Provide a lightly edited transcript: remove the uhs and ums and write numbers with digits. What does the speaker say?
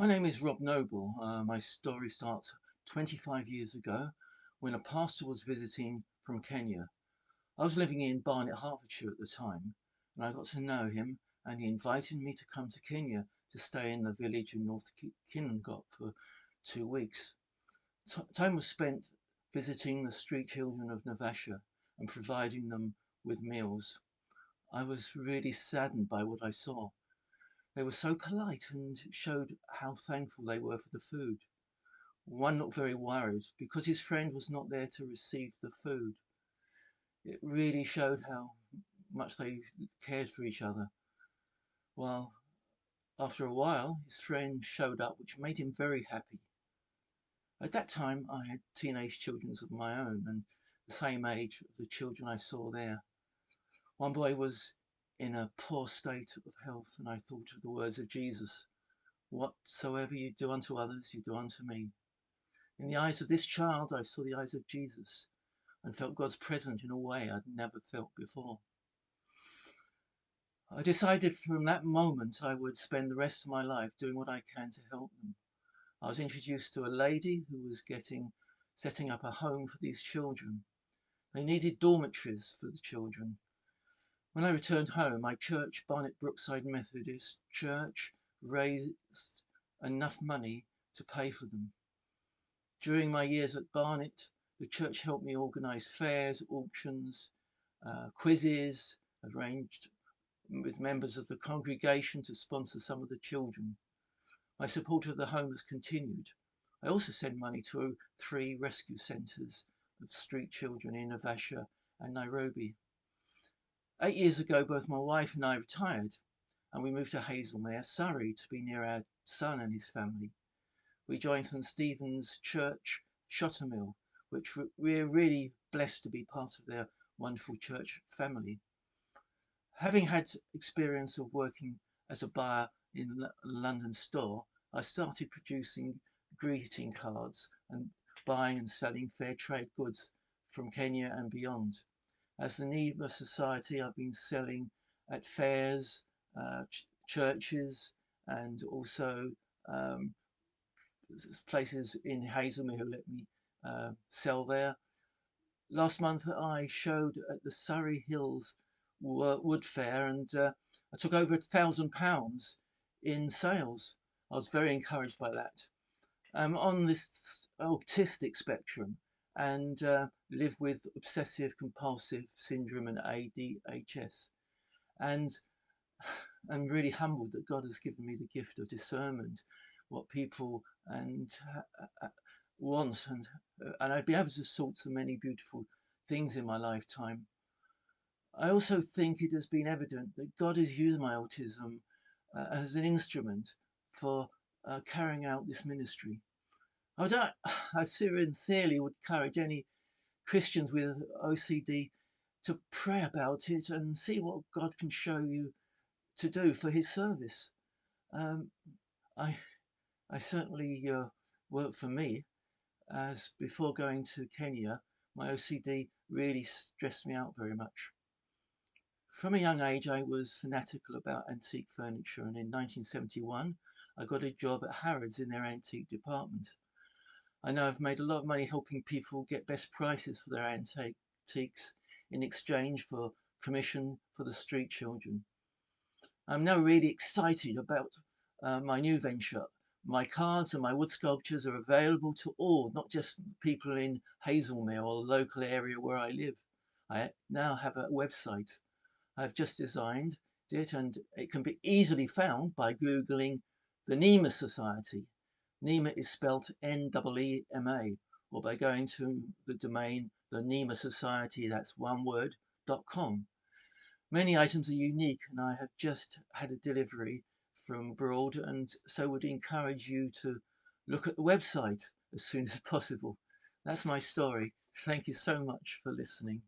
My name is Rob Noble. My story starts 25 years ago when a pastor was visiting from Kenya. I was living in Barnet, Hertfordshire at the time, and I got to know him, and he invited me to come to Kenya to stay in the village in North Kinangop for 2 weeks. Time was spent visiting the street children of Navasha and providing them with meals. I was really saddened by what I saw. They were so polite and showed how thankful they were for the food. One looked very worried because his friend was not there to receive the food. It really showed how much they cared for each other. Well, after a while, his friend showed up, which made him very happy. At that time, I had teenage children of my own and the same age of the children I saw there. One boy was in a poor state of health, and I thought of the words of Jesus: "Whatsoever you do unto others, you do unto me." In the eyes of this child, I saw the eyes of Jesus and felt God's presence in a way I'd never felt before. I decided from that moment I would spend the rest of my life doing what I can to help them. I was introduced to a lady who was setting up a home for these children. They needed dormitories for the children. When I returned home, my church, Barnet Brookside Methodist Church, raised enough money to pay for them. During my years at Barnet, the church helped me organise fairs, auctions, quizzes, arranged with members of the congregation to sponsor some of the children. My support of the home has continued. I also send money to 3 rescue centres of street children in Navasha and Nairobi. 8 years ago, both my wife and I retired, and we moved to Hazelmere, Surrey, to be near our son and his family. We joined St Stephen's Church, Shottermill, which we're really blessed to be part of their wonderful church family. Having had experience of working as a buyer in a London store, I started producing greeting cards and buying and selling fair trade goods from Kenya and beyond. As the NEMA Society, I've been selling at fairs, churches, and also places in Hazelmere who let me sell there. Last month I showed at the Surrey Hills Wood Fair, and I took over £1,000 in sales. I was very encouraged by that. I'm on this autistic spectrum and live with obsessive compulsive syndrome and ADHS. And I'm really humbled that God has given me the gift of discernment, what people and want, and I'd be able to sort so many beautiful things in my lifetime. I also think it has been evident that God has used my autism as an instrument for carrying out this ministry. I sincerely would encourage any Christians with OCD to pray about it and see what God can show you to do for His service. Um, I I certainly work for me, as before going to Kenya, my OCD really stressed me out very much. From a young age, I was fanatical about antique furniture, and in 1971, I got a job at Harrods in their antique department. I know I've made a lot of money helping people get best prices for their antiques in exchange for commission for the street children. I'm now really excited about my new venture. My cards and my wood sculptures are available to all, not just people in Hazelmere or the local area where I live. I now have a website. I've just designed it, and it can be easily found by Googling the NEMA Society. NEMA is spelt N-E-E-M-A, or by going to the domain the NEMA Society, that's one word, .com. Many items are unique, and I have just had a delivery from abroad, and so would encourage you to look at the website as soon as possible. That's my story. Thank you so much for listening.